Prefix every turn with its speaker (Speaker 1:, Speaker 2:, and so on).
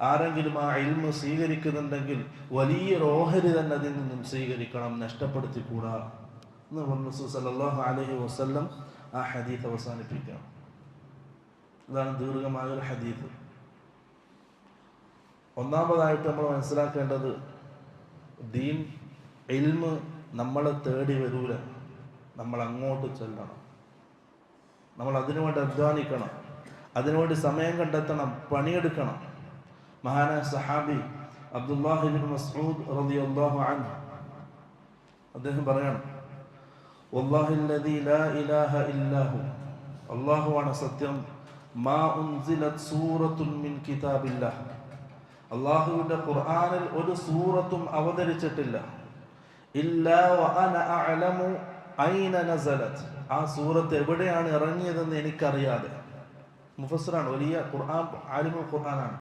Speaker 1: ആരെങ്കിലും ആ ഇൽമ് സ്വീകരിക്കുന്നുണ്ടെങ്കിൽ വലിയൊരു ഓഹരി തന്നെ അതിൽ നിന്നും സ്വീകരിക്കണം, നഷ്ടപ്പെടുത്തിക്കൂടാ എന്ന് റസൂൽ സല്ലല്ലാഹു അലൈഹി വസല്ലം ആ ഹദീസ് അവസാനിപ്പിക്കണം. ഇതാണ് ദീർഘമായൊരു ഹദീസ്. ഒന്നാമതായിട്ട് നമ്മൾ മനസ്സിലാക്കേണ്ടത്, ദീൻ ഇൽമ് നമ്മളെ തേടി വരൂല, നമ്മൾ അങ്ങോട്ട് ചെല്ലണം. നമ്മൾ അതിനുവേണ്ടി അധ്വാനിക്കണം, അതിനുവേണ്ടി സമയം കണ്ടെത്തണം, പണിയെടുക്കണം. മഹാനായ സഹാബി അബ്ദുല്ലാഹി ഇബ്നു മസ്ഊദ് റളിയല്ലാഹു അൻഹു അദ്ദേഹം പറയാണ്, വല്ലാഹില്ലദീ ലാ ഇലാഹ ഇല്ലാഹു, അല്ലാഹുവാണ് സത്യം, മാ ഉൻസിലത് സൂറത്തുൻ മിൻ കിതാബില്ലാഹ്, അല്ലാഹുവിന്റെ ഖുർആനിൽ ഒരു സൂറത്തും അവതരിച്ചിട്ടില്ല, ഇല്ലാ വഅന അഅലമു ഐന നസലത്, ആ സൂറത്ത് എവിടെയാണ് ഇറങ്ങിയതെന്ന് എനിക്കറിയാതെ. മുഫസ്സിറാണ്, വലിയ ഖുർആൻ ആലിമുൽ ഖുർആനാണ്.